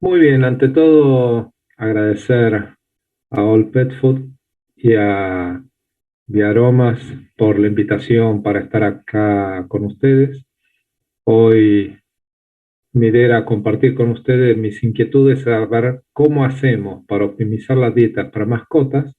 Muy bien, ante todo agradecer a All Pet Food y a Viaromas por la invitación para estar acá con ustedes. Hoy mi idea era compartir con ustedes mis inquietudes a ver cómo hacemos para optimizar las dietas para mascotas,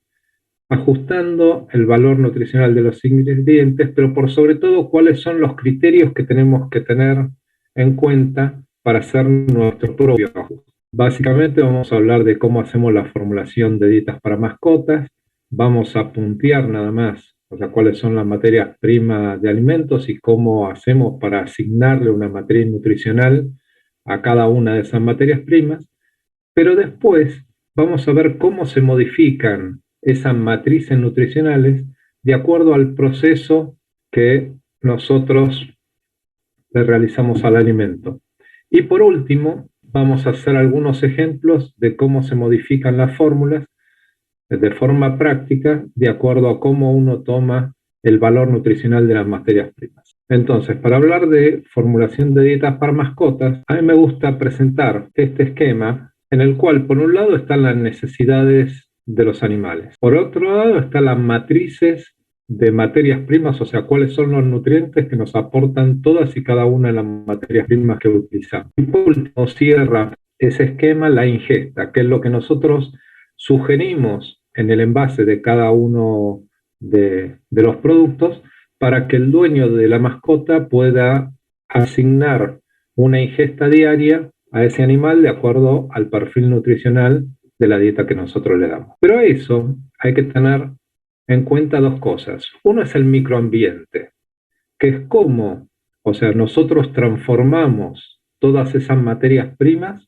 ajustando el valor nutricional de los ingredientes, pero por sobre todo cuáles son los criterios que tenemos que tener en cuenta para hacer nuestro propio ajuste. Básicamente vamos a hablar de cómo hacemos la formulación de dietas para mascotas, vamos a puntear nada más, o sea, cuáles son las materias primas de alimentos y cómo hacemos para asignarle una materia nutricional a cada una de esas materias primas, pero después vamos a ver cómo se modifican esas matrices nutricionales de acuerdo al proceso que nosotros le realizamos al alimento. Y por último, vamos a hacer algunos ejemplos de cómo se modifican las fórmulas de forma práctica de acuerdo a cómo uno toma el valor nutricional de las materias primas. Entonces, para hablar de formulación de dietas para mascotas, a mí me gusta presentar este esquema en el cual, por un lado, están las necesidades de los animales. Por otro lado, están las matrices de materias primas, o sea, cuáles son los nutrientes que nos aportan todas y cada una de las materias primas que utilizamos. Y por último, cierra ese esquema la ingesta, que es lo que nosotros sugerimos en el envase de cada uno de los productos para que el dueño de la mascota pueda asignar una ingesta diaria a ese animal de acuerdo al perfil nutricional de la dieta que nosotros le damos. Pero a eso hay que tener en cuenta dos cosas. Uno es el microambiente, que es cómo, o sea, nosotros transformamos todas esas materias primas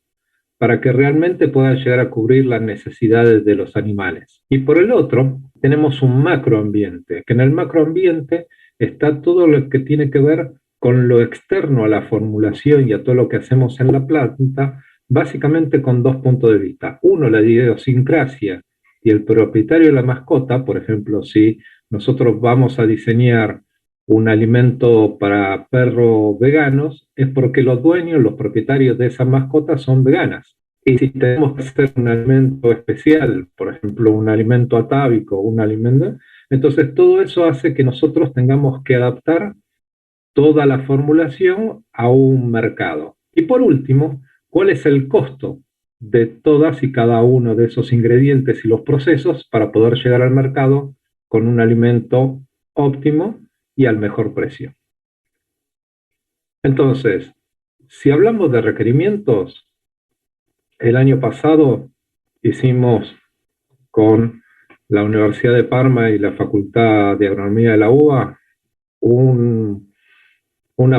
para que realmente puedan llegar a cubrir las necesidades de los animales. Y por el otro, tenemos un macroambiente, que en el macroambiente está todo lo que tiene que ver con lo externo a la formulación y a todo lo que hacemos en la planta, básicamente con dos puntos de vista. Uno, la idiosincrasia y el propietario de la mascota, por ejemplo, si nosotros vamos a diseñar un alimento para perros veganos, es porque los dueños, los propietarios de esas mascotas son veganas. Y si tenemos que hacer un alimento especial, por ejemplo, un alimento atávico, un alimento, entonces todo eso hace que nosotros tengamos que adaptar toda la formulación a un mercado. Y por último, ¿cuál es el costo de todas y cada uno de esos ingredientes y los procesos para poder llegar al mercado con un alimento óptimo y al mejor precio? Entonces, si hablamos de requerimientos, el año pasado hicimos con la Universidad de Parma y la Facultad de Agronomía de la UBA una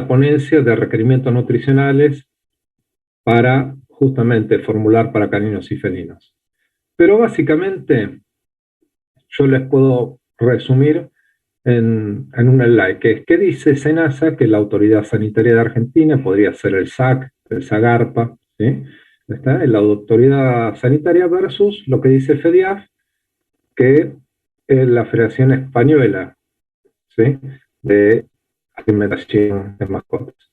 ponencia de requerimientos nutricionales para justamente formular para caninos y felinos. Pero básicamente yo les puedo resumir en un slide, que es, ¿qué dice SENASA? Que la Autoridad Sanitaria de Argentina, podría ser el SAC, el SAGARPA, ¿sí? Está en la Autoridad Sanitaria versus lo que dice FEDIAF, que es la Federación Española, ¿sí?, de alimentación de mascotas.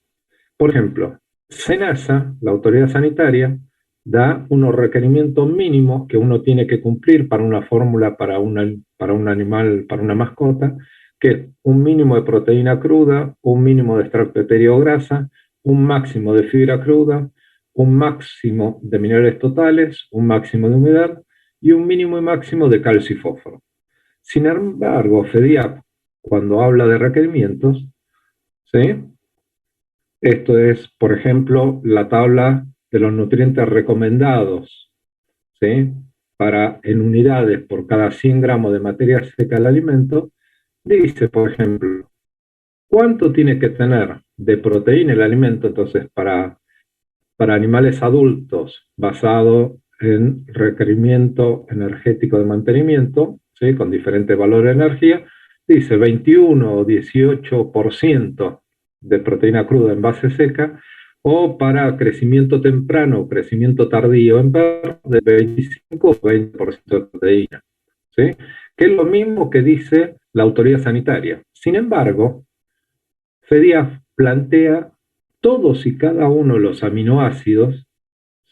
Por ejemplo, SENASA, la autoridad sanitaria, da unos requerimientos mínimos que uno tiene que cumplir para una fórmula para un animal, para una mascota, que es un mínimo de proteína cruda, un mínimo de extracto etéreo o grasa, un máximo de fibra cruda, un máximo de minerales totales, un máximo de humedad y un mínimo y máximo de calcio y fósforo. Sin embargo, FEDIAP, cuando habla de requerimientos, ¿sí?, esto es, por ejemplo, la tabla de los nutrientes recomendados, ¿sí?, para en unidades por cada 100 gramos de materia seca del alimento, dice, por ejemplo, cuánto tiene que tener de proteína el alimento. Entonces, para animales adultos, basado en requerimiento energético de mantenimiento, ¿sí?, con diferentes valores de energía, dice 21 o 18% de proteína cruda en base seca, o para crecimiento temprano o crecimiento tardío en perros, de 25 o 20% de proteína, ¿sí?, que es lo mismo que dice la autoridad sanitaria. Sin embargo, FEDIAF plantea todos y cada uno de los aminoácidos,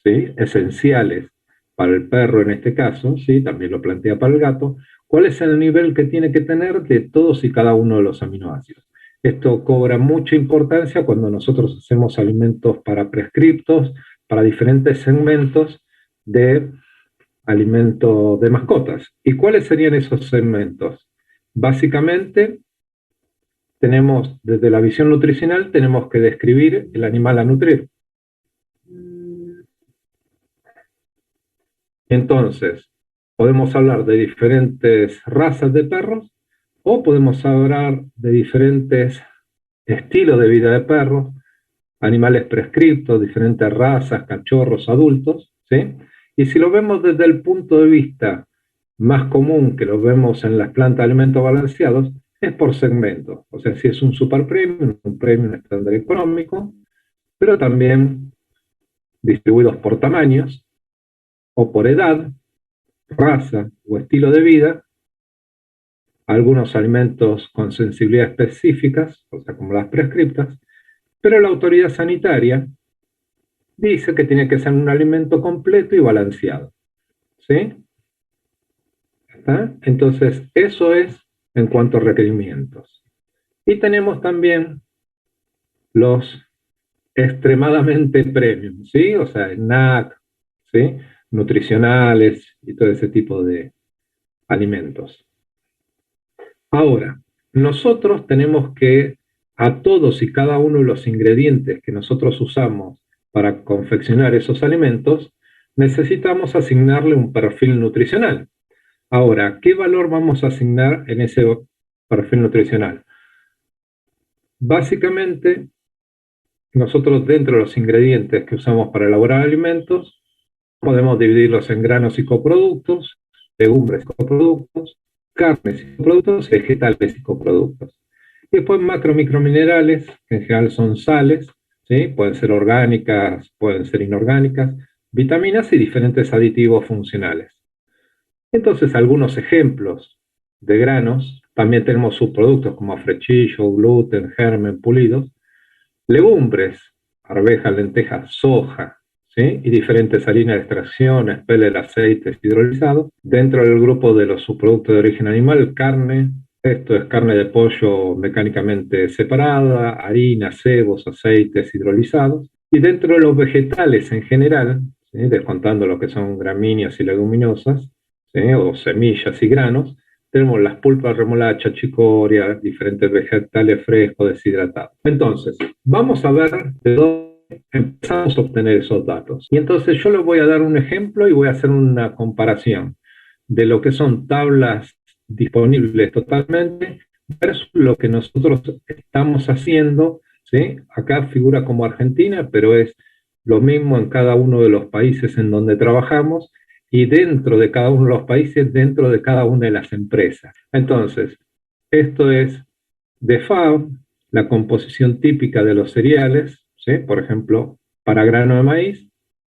¿sí? Esenciales para el perro en este caso, ¿sí? También lo plantea para el gato, ¿cuál es el nivel que tiene que tener de todos y cada uno de los aminoácidos? Esto cobra mucha importancia cuando nosotros hacemos alimentos para prescriptos, para diferentes segmentos de alimentos de mascotas. ¿Y cuáles serían esos segmentos? Básicamente, tenemos, desde la visión nutricional, tenemos que describir el animal a nutrir. Entonces, podemos hablar de diferentes razas de perros o podemos hablar de diferentes estilos de vida de perros, animales prescriptos, diferentes razas, cachorros, adultos, ¿sí? Y si lo vemos desde el punto de vista más común que lo vemos en las plantas de alimentos balanceados, es por segmentos. O sea, si es un super premium, un premium estándar económico, pero también distribuidos por tamaños o por edad, raza o estilo de vida, algunos alimentos con sensibilidad específicas, o sea, como las prescriptas, pero la autoridad sanitaria dice que tiene que ser un alimento completo y balanceado. ¿Sí? ¿Está? Entonces, eso es en cuanto a requerimientos. Y tenemos también los extremadamente premium, ¿sí? O sea, NAC, ¿sí? Nutricionales y todo ese tipo de alimentos. Ahora, nosotros tenemos que a todos y cada uno de los ingredientes que nosotros usamos para confeccionar esos alimentos, necesitamos asignarle un perfil nutricional. Ahora, ¿qué valor vamos a asignar en ese perfil nutricional? Básicamente, nosotros dentro de los ingredientes que usamos para elaborar alimentos, podemos dividirlos en granos y coproductos, legumbres y coproductos, carnes y coproductos, vegetales y coproductos. Y después macro microminerales, que en general son sales, ¿sí? Pueden ser orgánicas, pueden ser inorgánicas, vitaminas y diferentes aditivos funcionales. Entonces, algunos ejemplos de granos, también tenemos subproductos como frechillo, gluten, germen, pulidos, legumbres, arvejas, lentejas, soja, ¿sí? Y diferentes harinas de extracción, espelel, aceites hidrolizados. Dentro del grupo de los subproductos de origen animal, carne, esto es carne de pollo mecánicamente separada, harina, cebos, aceites hidrolizados. Y dentro de los vegetales en general, ¿sí? Descontando lo que son gramíneas y leguminosas, ¿sí? O semillas y granos, tenemos las pulpas, remolacha, chicoria, diferentes vegetales frescos, deshidratados. Entonces, vamos a ver de dónde empezamos a obtener esos datos. Y entonces yo les voy a dar un ejemplo y voy a hacer una comparación de lo que son tablas disponibles totalmente versus lo que nosotros estamos haciendo, ¿sí? Acá figura como Argentina, pero es lo mismo en cada uno de los países en donde trabajamos y dentro de cada uno de los países, dentro de cada una de las empresas. Entonces, esto es de FAO, la composición típica de los cereales, ¿sí? Por ejemplo, para grano de maíz,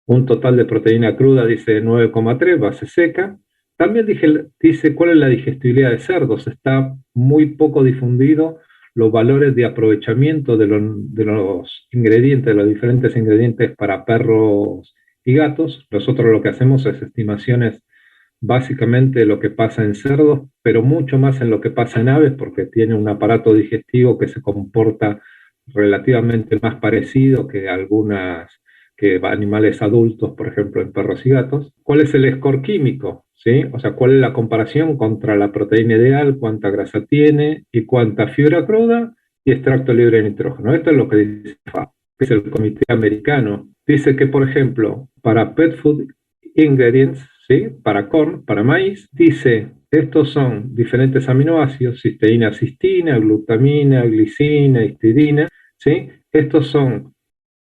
un total de proteína cruda dice 9,3, base seca. También dice cuál es la digestibilidad de cerdos. Está muy poco difundido los valores de aprovechamiento de los ingredientes, de los diferentes ingredientes para perros y gatos. Nosotros lo que hacemos es estimaciones básicamente de lo que pasa en cerdos, pero mucho más en lo que pasa en aves, porque tiene un aparato digestivo que se comporta relativamente más parecido que algunas que animales adultos, por ejemplo, en perros y gatos. ¿Cuál es el score químico? ¿Sí? O sea, ¿cuál es la comparación contra la proteína ideal? ¿Cuánta grasa tiene? ¿Y cuánta fibra cruda? Y extracto libre de nitrógeno. Esto es lo que dice FAO, que es el Comité Americano. Dice que, por ejemplo, para pet food ingredients, ¿sí? Para corn, para maíz, dice, estos son diferentes aminoácidos, cisteína, cistina, glutamina, glicina, histidina, ¿sí? Estos son,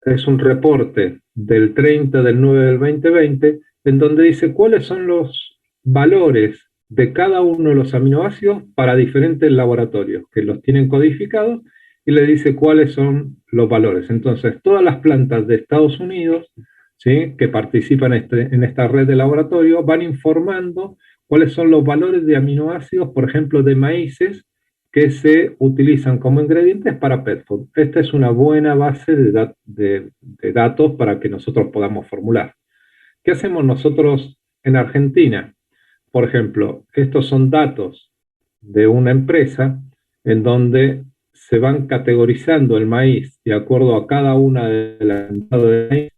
es un reporte del 30 del 9 del 2020, en donde dice cuáles son los valores de cada uno de los aminoácidos para diferentes laboratorios, que los tienen codificados, y le dice cuáles son los valores. Entonces, todas las plantas de Estados Unidos, ¿sí? Que participan en esta red de laboratorio van informando cuáles son los valores de aminoácidos, por ejemplo, de maíces que se utilizan como ingredientes para pet food. Esta es una buena base de datos para que nosotros podamos formular. ¿Qué hacemos nosotros en Argentina? Por ejemplo, estos son datos de una empresa en donde se van categorizando el maíz de acuerdo a cada una de las entradas de maíz,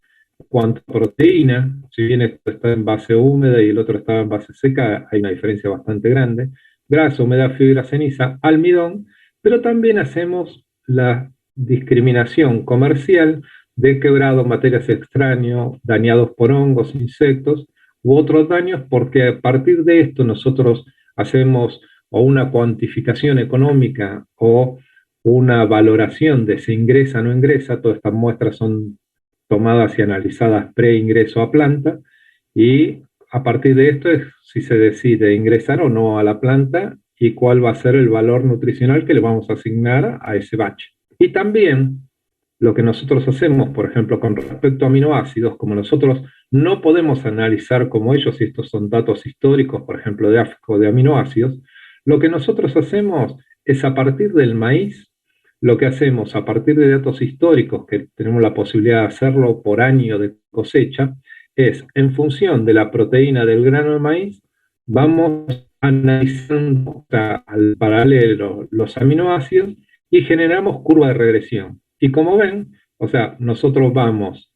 cuánta proteína, si bien esto está en base húmeda y el otro estaba en base seca, hay una diferencia bastante grande, grasa, humedad, fibra, ceniza, almidón, pero también hacemos la discriminación comercial de quebrado, materias extraños, dañados por hongos, insectos u otros daños, porque a partir de esto nosotros hacemos o una cuantificación económica o una valoración de si ingresa o no ingresa. Todas estas muestras son tomadas y analizadas pre-ingreso a planta, y a partir de esto es si se decide ingresar o no a la planta y cuál va a ser el valor nutricional que le vamos a asignar a ese batch. Y también lo que nosotros hacemos, por ejemplo, con respecto a aminoácidos, como nosotros no podemos analizar como ellos, y estos son datos históricos, por ejemplo, de AFCO de aminoácidos, lo que nosotros hacemos es a partir del maíz, lo que hacemos a partir de datos históricos, que tenemos la posibilidad de hacerlo por año de cosecha, es en función de la proteína del grano de maíz, vamos analizando al paralelo los aminoácidos y generamos curva de regresión. Y como ven, o sea, nosotros vamos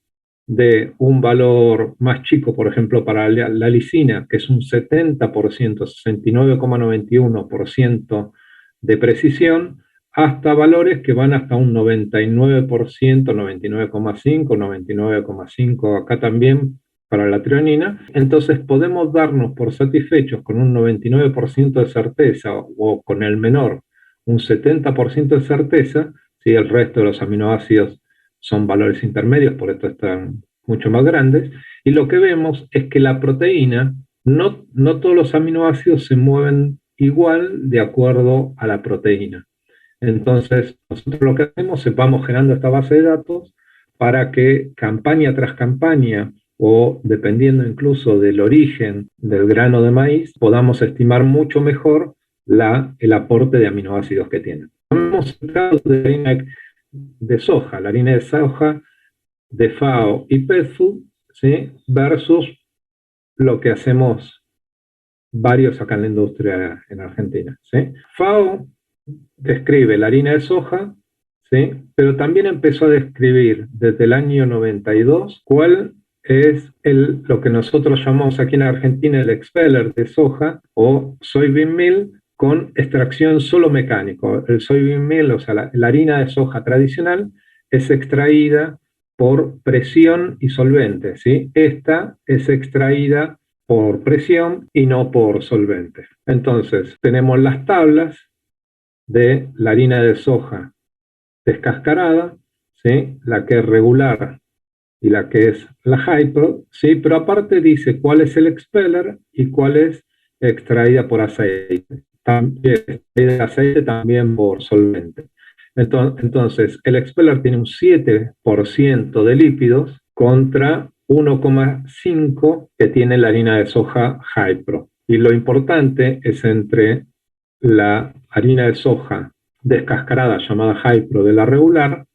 de un valor más chico, por ejemplo, para la lisina, que es un 70%, 69,91% de precisión, hasta valores que van hasta un 99%, 99,5, 99,5 acá también para la trionina. Entonces podemos darnos por satisfechos con un 99% de certeza o con el menor un 70% de certeza, si el resto de los aminoácidos son valores intermedios, por esto están mucho más grandes, y lo que vemos es que la proteína, no todos los aminoácidos se mueven igual de acuerdo a la proteína. Entonces, nosotros lo que hacemos es vamos generando esta base de datos para que campaña tras campaña, o dependiendo incluso del origen del grano de maíz, podamos estimar mucho mejor el aporte de aminoácidos que tienen. Hemos hablado de la harina de soja, la harina de soja de FAO y PetFood, ¿sí? Versus lo que hacemos varios acá en la industria en Argentina, ¿sí? FAO describe la harina de soja, ¿sí? Pero también empezó a describir desde el año 92 cuál es lo que nosotros llamamos aquí en Argentina el expeller de soja o soybean meal con extracción solo mecánico. El soybean meal, o sea, la harina de soja tradicional, es extraída por presión y solvente, ¿sí? Esta es extraída por presión y no por solvente. Entonces, tenemos las tablas de la harina de soja descascarada, ¿sí? La que es regular y la que es la Hypro, ¿sí? Pero aparte dice cuál es el expeller y cuál es extraída por aceite. También extraída de aceite, también por solvente. Entonces, el expeller tiene un 7% de lípidos contra 1,5% que tiene la harina de soja Hypro. Y lo importante es entre la harina de soja descascarada llamada Hypro de la regular,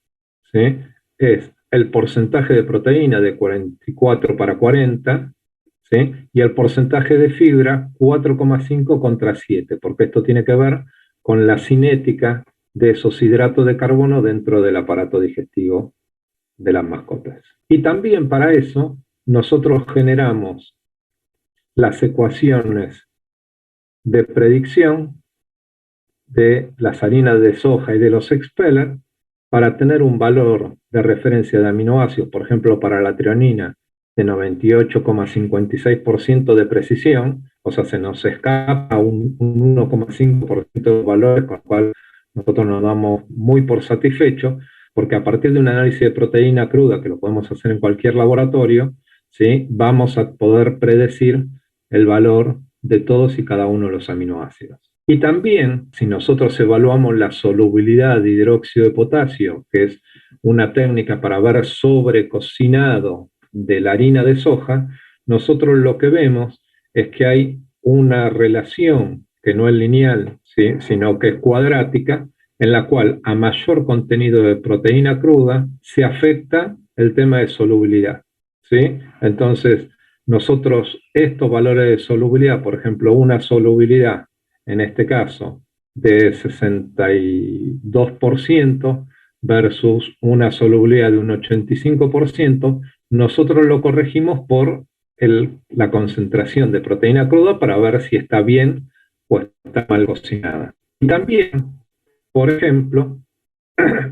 ¿sí? Es el porcentaje de proteína de 44 para 40, ¿sí? Y el porcentaje de fibra 4,5 contra 7, porque esto tiene que ver con la cinética de esos hidratos de carbono dentro del aparato digestivo de las mascotas. Y también para eso nosotros generamos las ecuaciones de predicción de las harinas de soja y de los expeller para tener un valor de referencia de aminoácidos, por ejemplo, para la trionina, de 98,56% de precisión, o sea, se nos escapa un 1,5% de valores, con lo cual nosotros nos damos muy por satisfechos, porque a partir de un análisis de proteína cruda, que lo podemos hacer en cualquier laboratorio, ¿sí? Vamos a poder predecir el valor de todos y cada uno de los aminoácidos. Y también, si nosotros evaluamos la solubilidad de hidróxido de potasio, que es una técnica para ver sobrecocinado de la harina de soja, nosotros lo que vemos es que hay una relación que no es lineal, ¿sí? Sino que es cuadrática, en la cual a mayor contenido de proteína cruda se afecta el tema de solubilidad, ¿sí? Entonces, nosotros estos valores de solubilidad, por ejemplo, una solubilidad, en este caso, de 62% versus una solubilidad de un 85%, nosotros lo corregimos por la concentración de proteína cruda para ver si está bien o está mal cocinada. Y también, por ejemplo,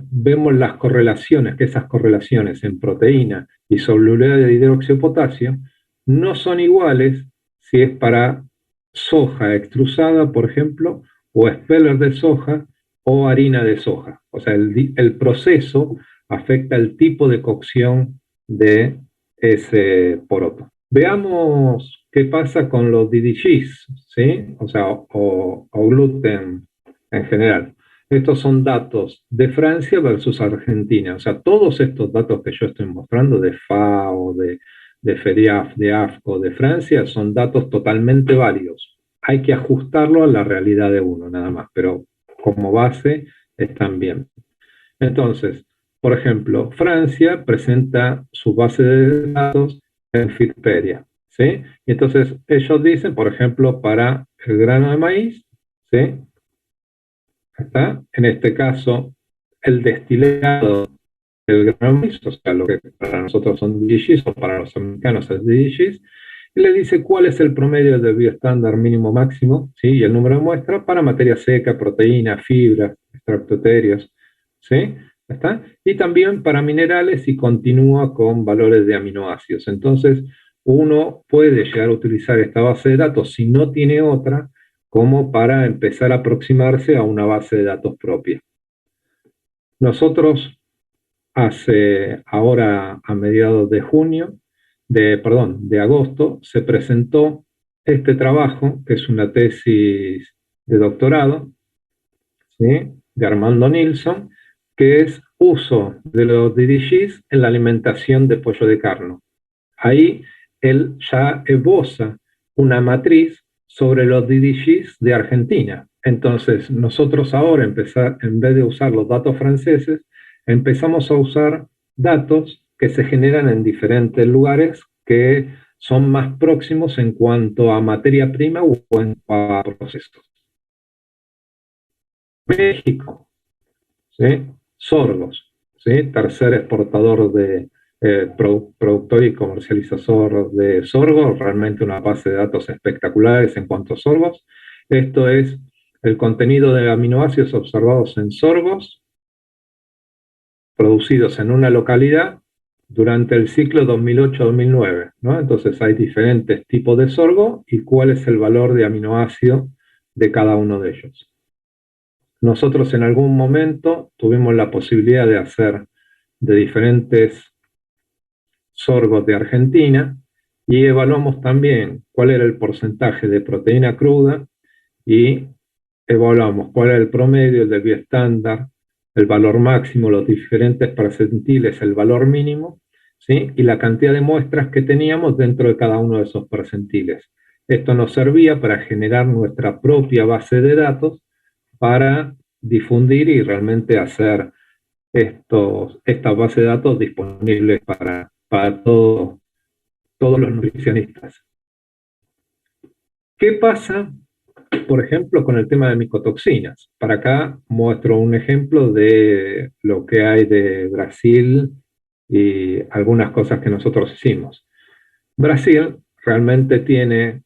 vemos las correlaciones, que esas correlaciones en proteína y solubilidad de hidróxido de potasio no son iguales si es para soja extrusada, por ejemplo, o speller de soja o harina de soja. O sea, el proceso afecta el tipo de cocción de ese poroto. Veamos qué pasa con los DDGs, ¿sí? O sea, o gluten en general. Estos son datos de Francia versus Argentina. O sea, todos estos datos que yo estoy mostrando de FAO, de FEDIAF, de AFCO, de Francia, son datos totalmente válidos. Hay que ajustarlo a la realidad de uno, nada más, pero como base están bien. Entonces, por ejemplo, Francia presenta su base de datos en Fitpedia, ¿sí? Y entonces ellos dicen, por ejemplo, para el grano de maíz, ¿sí? ¿Está? En este caso, el destilado del grano de maíz, o sea, lo que para nosotros son DDGs o para los americanos es DDGs, y le dice cuál es el promedio del bioestándar mínimo máximo, ¿sí? Y el número de muestras para materia seca, proteína, fibra, extractotéreos, ¿sí? ¿Está? Y también para minerales y continúa con valores de aminoácidos. Entonces, uno puede llegar a utilizar esta base de datos si no tiene otra, como para empezar a aproximarse a una base de datos propia. Nosotros ahora a mediados de de agosto, se presentó este trabajo, que es una tesis de doctorado, ¿sí? De Armando Nilsson, que es uso de los DDGs en la alimentación de pollo de carne. Ahí él ya esboza una matriz sobre los DDGs de Argentina. Entonces, nosotros ahora en vez de usar los datos franceses, empezamos a usar datos que se generan en diferentes lugares que son más próximos en cuanto a materia prima o en cuanto a procesos. México, ¿sí? Sorgos, ¿sí? Tercer exportador de productor y comercializador de sorgos, realmente una base de datos espectaculares en cuanto a sorgos. Esto es el contenido de aminoácidos observados en sorgos producidos en una localidad durante el ciclo 2008-2009, ¿no? Entonces hay diferentes tipos de sorgo y cuál es el valor de aminoácido de cada uno de ellos. Nosotros en algún momento tuvimos la posibilidad de hacer de diferentes sorgos de Argentina y evaluamos también cuál era el porcentaje de proteína cruda y evaluamos cuál era el promedio, el del bioestándar, el valor máximo, los diferentes percentiles, el valor mínimo, ¿sí? Y la cantidad de muestras que teníamos dentro de cada uno de esos percentiles. Esto nos servía para generar nuestra propia base de datos para difundir y realmente hacer esta base de datos disponibles para todos los nutricionistas. ¿Qué pasa, por ejemplo, con el tema de micotoxinas? Para acá muestro un ejemplo de lo que hay de Brasil y algunas cosas que nosotros hicimos. Brasil realmente tiene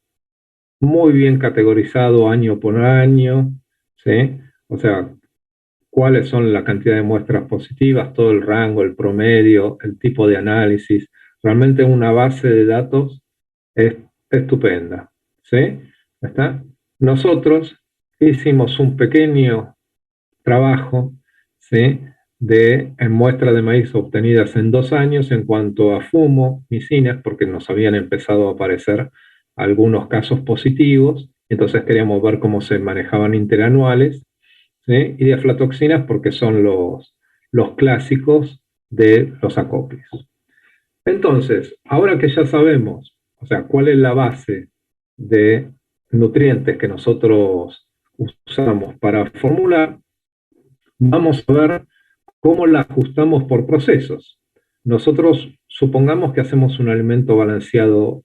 muy bien categorizado año por año, ¿sí? O sea, cuáles son la cantidad de muestras positivas, todo el rango, el promedio, el tipo de análisis. Realmente una base de datos es estupenda, ¿sí? ¿Está? Nosotros hicimos un pequeño trabajo, ¿sí? En muestras de maíz obtenidas en 2 años en cuanto a fumo, micinas, porque nos habían empezado a aparecer algunos casos positivos, entonces queríamos ver cómo se manejaban interanuales, ¿sí? Y de aflatoxinas porque son los clásicos de los acopios. Entonces, ahora que ya sabemos, o sea, cuál es la base de nutrientes que nosotros usamos para formular, vamos a ver cómo la ajustamos por procesos. Nosotros supongamos que hacemos un alimento balanceado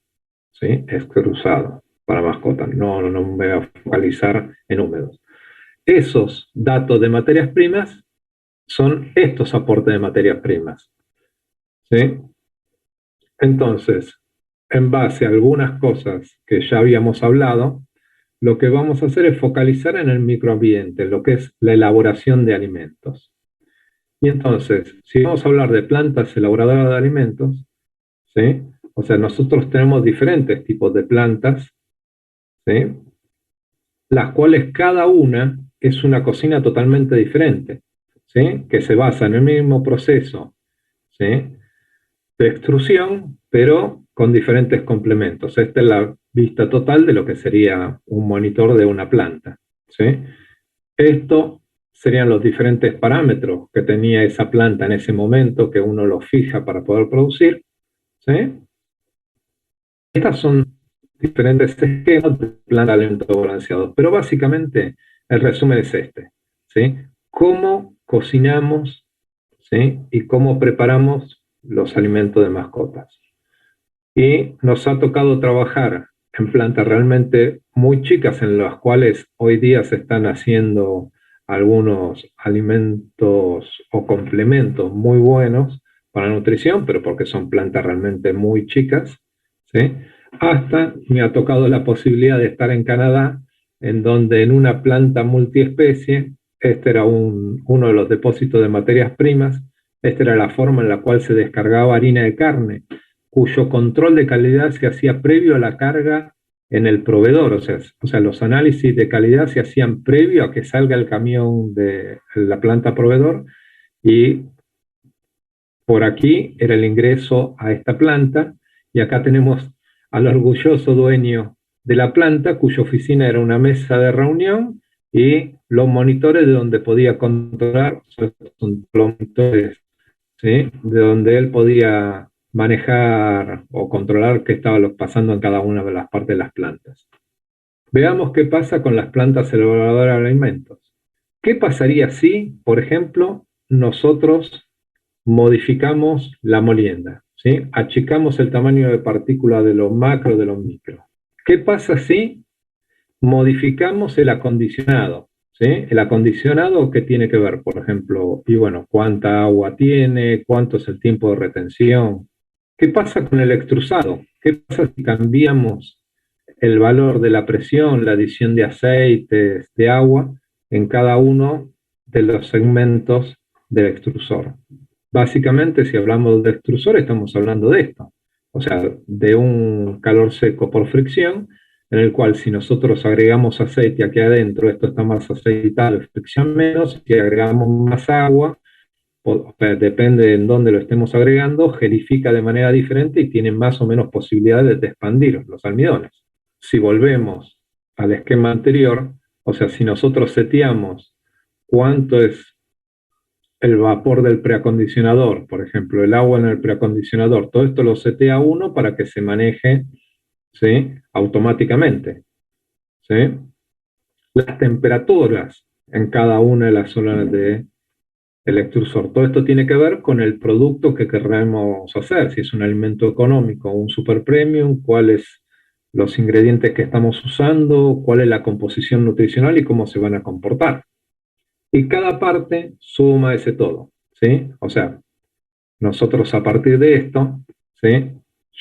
¿sí? Extrusado para mascotas. No me voy a focalizar en húmedos. Esos datos de materias primas son estos aportes de materias primas, ¿sí? Entonces, en base a algunas cosas que ya habíamos hablado, lo que vamos a hacer es focalizar en el microambiente, lo que es la elaboración de alimentos. Y entonces, si vamos a hablar de plantas elaboradoras de alimentos, ¿sí? O sea, nosotros tenemos diferentes tipos de plantas, ¿sí? Las cuales cada una es una cocina totalmente diferente, ¿sí? Que se basa en el mismo proceso, ¿sí? De extrusión, pero con diferentes complementos. Esta es la vista total de lo que sería un monitor de una planta, ¿sí? Esto serían los diferentes parámetros que tenía esa planta en ese momento, que uno los fija para poder producir, ¿sí? Estas son diferentes esquemas de plan de alimentos balanceados, pero básicamente el resumen es este, ¿sí? Cómo cocinamos, ¿sí? Y cómo preparamos los alimentos de mascotas. Y nos ha tocado trabajar en plantas realmente muy chicas en las cuales hoy día se están haciendo algunos alimentos o complementos muy buenos para la nutrición, pero porque son plantas realmente muy chicas, ¿sí? Hasta me ha tocado la posibilidad de estar en Canadá, en donde en una planta multiespecie, este era uno de los depósitos de materias primas, esta era la forma en la cual se descargaba harina de carne, cuyo control de calidad se hacía previo a la carga en el proveedor, o sea, los análisis de calidad se hacían previo a que salga el camión de la planta proveedor, y por aquí era el ingreso a esta planta, y acá tenemos al orgulloso dueño de la planta, cuya oficina era una mesa de reunión, y los monitores de donde podía controlar, son los monitores, ¿sí? De donde él podía manejar o controlar qué estaba pasando en cada una de las partes de las plantas. Veamos qué pasa con las plantas elaboradoras de alimentos. ¿Qué pasaría si, por ejemplo, nosotros modificamos la molienda, ¿sí? Achicamos el tamaño de partícula de los macro de los micro? ¿Qué pasa si modificamos el acondicionado? ¿Sí? El acondicionado, ¿qué tiene que ver? Por ejemplo, y bueno, cuánta agua tiene, cuánto es el tiempo de retención. ¿Qué pasa con el extrusado? ¿Qué pasa si cambiamos el valor de la presión, la adición de aceites, de agua en cada uno de los segmentos del extrusor? Básicamente, si hablamos de extrusor, estamos hablando de esto. O sea, de un calor seco por fricción, en el cual si nosotros agregamos aceite aquí adentro, esto está más aceitado, fricción menos, si agregamos más agua, depende en dónde lo estemos agregando, gelifica de manera diferente y tiene más o menos posibilidades de expandir los almidones. Si volvemos al esquema anterior, o sea, si nosotros seteamos cuánto es el vapor del preacondicionador, por ejemplo, el agua en el preacondicionador, todo esto lo setea uno para que se maneje, ¿sí? Automáticamente, ¿sí? Las temperaturas en cada una de las zonas del extrusor. Todo esto tiene que ver con el producto que queremos hacer, si es un alimento económico o un super premium, cuáles los ingredientes que estamos usando, cuál es la composición nutricional y cómo se van a comportar. Y cada parte suma ese todo, ¿sí? O sea, nosotros a partir de esto, ¿sí?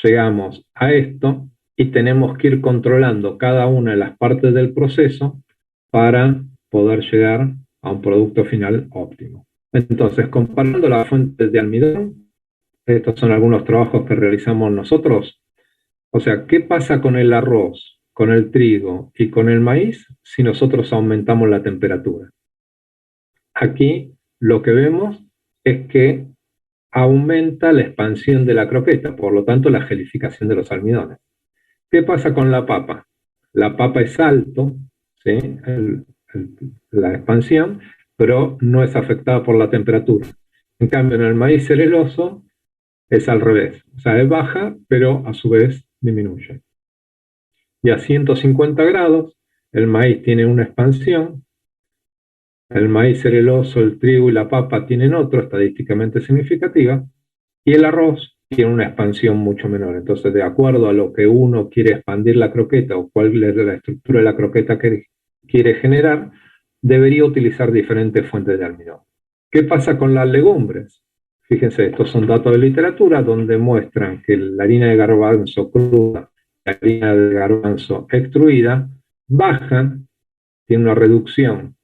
Llegamos a esto y tenemos que ir controlando cada una de las partes del proceso para poder llegar a un producto final óptimo. Entonces, comparando las fuentes de almidón, estos son algunos trabajos que realizamos nosotros. O sea, ¿qué pasa con el arroz, con el trigo y con el maíz si nosotros aumentamos la temperatura? Aquí lo que vemos es que aumenta la expansión de la croqueta, por lo tanto la gelificación de los almidones. ¿Qué pasa con la papa? La papa es alto, ¿sí? La expansión, pero no es afectada por la temperatura. En cambio, en el maíz cerealoso es al revés, o sea, es baja, pero a su vez disminuye. Y a 150 grados, el maíz tiene una expansión, el maíz cerealoso, el trigo y la papa tienen otro, estadísticamente significativa, y el arroz tiene una expansión mucho menor. Entonces, de acuerdo a lo que uno quiere expandir la croqueta o cuál es la estructura de la croqueta que quiere generar, debería utilizar diferentes fuentes de almidón. ¿Qué pasa con las legumbres? Fíjense, estos son datos de literatura donde muestran que la harina de garbanzo cruda, la harina de garbanzo extruida, bajan, tiene una reducción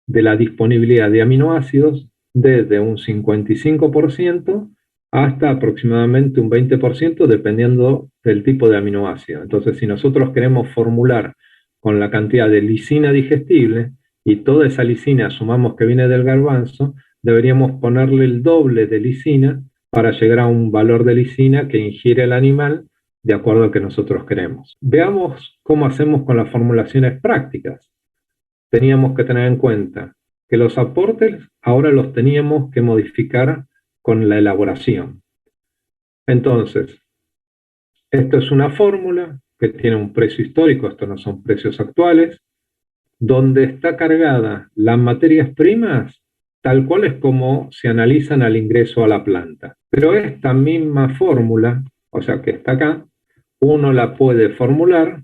de la disponibilidad de aminoácidos desde un 55% hasta aproximadamente un 20%, dependiendo del tipo de aminoácido. Entonces, si nosotros queremos formular con la cantidad de lisina digestible y toda esa lisina sumamos que viene del garbanzo, deberíamos ponerle el doble de lisina para llegar a un valor de lisina que ingiere el animal de acuerdo a que nosotros queremos. Veamos cómo hacemos con las formulaciones prácticas. Teníamos que tener en cuenta que los aportes ahora los teníamos que modificar con la elaboración. Entonces, esto es una fórmula que tiene un precio histórico, estos no son precios actuales, donde está cargada las materias primas tal cual es como se analizan al ingreso a la planta. Pero esta misma fórmula, o sea que está acá, uno la puede formular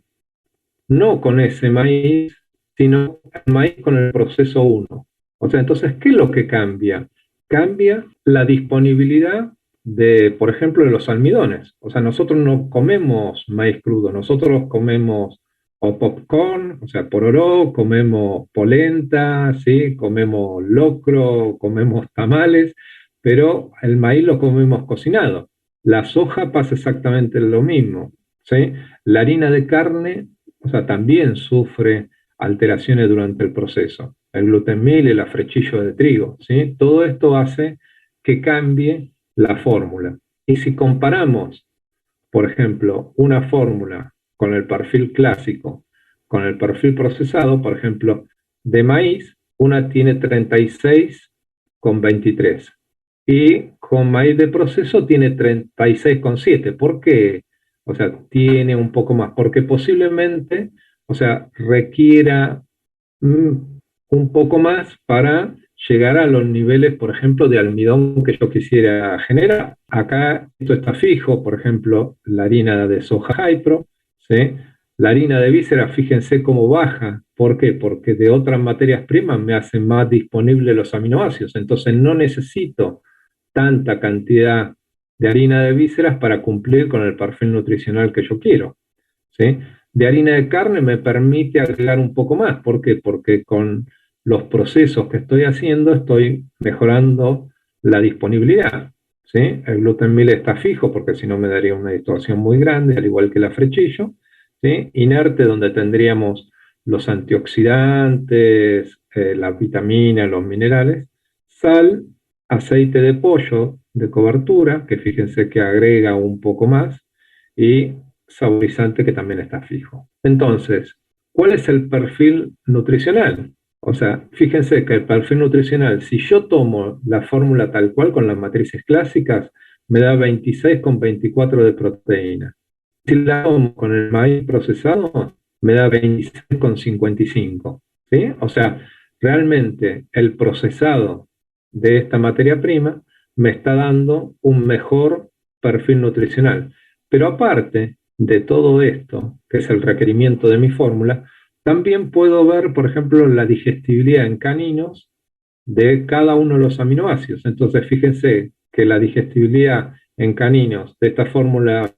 no con ese maíz, sino el maíz con el proceso uno. O sea, entonces, ¿qué es lo que cambia? Cambia la disponibilidad de, por ejemplo, de los almidones. O sea, nosotros no comemos maíz crudo, nosotros comemos o popcorn, o sea, pororó, comemos polenta, ¿sí? Comemos locro, comemos tamales, pero el maíz lo comemos cocinado. La soja pasa exactamente lo mismo, ¿sí? La harina de carne, o sea, también sufre alteraciones durante el proceso. El gluten meal, el afrechillo de trigo, ¿sí? Todo esto hace que cambie la fórmula. Y si comparamos, por ejemplo, una fórmula con el perfil clásico, con el perfil procesado, por ejemplo, de maíz, una tiene 36,23 y con maíz de proceso tiene 36,7. ¿Por qué? O sea, tiene un poco más, porque posiblemente, o sea, requiera un poco más para llegar a los niveles, por ejemplo, de almidón que yo quisiera generar. Acá esto está fijo, por ejemplo, la harina de soja Hypro, ¿sí? La harina de vísceras, fíjense cómo baja. ¿Por qué? Porque de otras materias primas me hacen más disponibles los aminoácidos. Entonces no necesito tanta cantidad de harina de vísceras para cumplir con el perfil nutricional que yo quiero, ¿sí? De harina de carne me permite agregar un poco más. ¿Por qué? Porque con los procesos que estoy haciendo estoy mejorando la disponibilidad, ¿sí? El gluten meal está fijo porque si no me daría una distorsión muy grande, al igual que el afrechillo, ¿sí? Inerte, donde tendríamos los antioxidantes, las vitaminas, los minerales, sal, aceite de pollo de cobertura, que fíjense que agrega un poco más, y saborizante que también está fijo. Entonces, ¿cuál es el perfil nutricional? O sea, fíjense que el perfil nutricional, si yo tomo la fórmula tal cual con las matrices clásicas, me da 26,24 de proteína. Si la tomo con el maíz procesado, me da 26,55. ¿Sí? O sea, realmente el procesado de esta materia prima me está dando un mejor perfil nutricional. Pero aparte de todo esto, que es el requerimiento de mi fórmula, también puedo ver, por ejemplo, la digestibilidad en caninos de cada uno de los aminoácidos. Entonces, fíjense que la digestibilidad en caninos de esta fórmula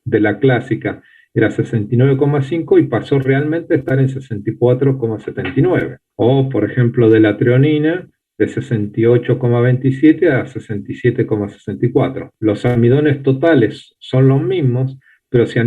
de la clásica era 69,5 y pasó realmente a estar en 64,79. O, por ejemplo, de la treonina, de 68,27 a 67,64. Los almidones totales son los mismos, pero si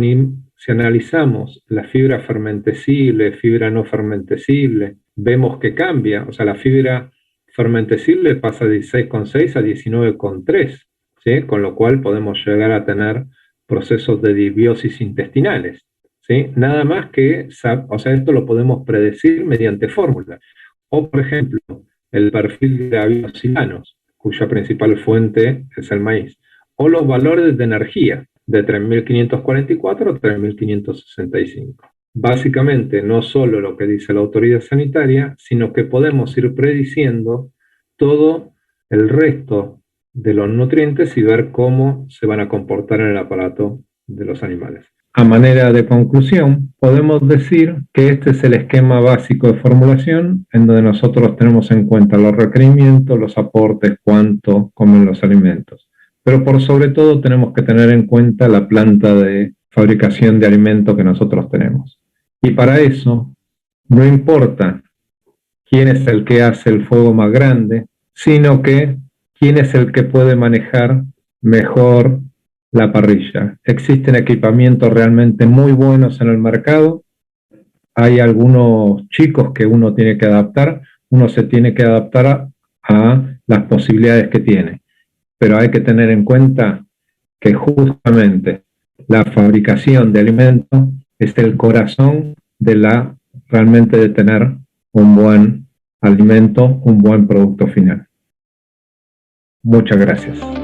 analizamos la fibra fermentesible, fibra no fermentesible, vemos que cambia. O sea, la fibra fermentesible pasa de 16,6 a 19,3, ¿sí? Con lo cual podemos llegar a tener procesos de disbiosis intestinales, ¿sí? Nada más que, o sea, esto lo podemos predecir mediante fórmulas. O, por ejemplo, el perfil de aviocilanos, cuya principal fuente es el maíz. O los valores de energía, de 3.544 a 3.565. Básicamente, no solo lo que dice la autoridad sanitaria, sino que podemos ir prediciendo todo el resto de los nutrientes y ver cómo se van a comportar en el aparato de los animales. A manera de conclusión, podemos decir que este es el esquema básico de formulación en donde nosotros tenemos en cuenta los requerimientos, los aportes, cuánto comen los alimentos. Pero por sobre todo tenemos que tener en cuenta la planta de fabricación de alimentos que nosotros tenemos. Y para eso, no importa quién es el que hace el fuego más grande, sino que quién es el que puede manejar mejor la parrilla. Existen equipamientos realmente muy buenos en el mercado. Hay algunos chicos que uno tiene que adaptar. Uno se tiene que adaptar a las posibilidades que tiene. Pero hay que tener en cuenta que justamente la fabricación de alimentos es el corazón de realmente de tener un buen alimento, un buen producto final. Muchas gracias.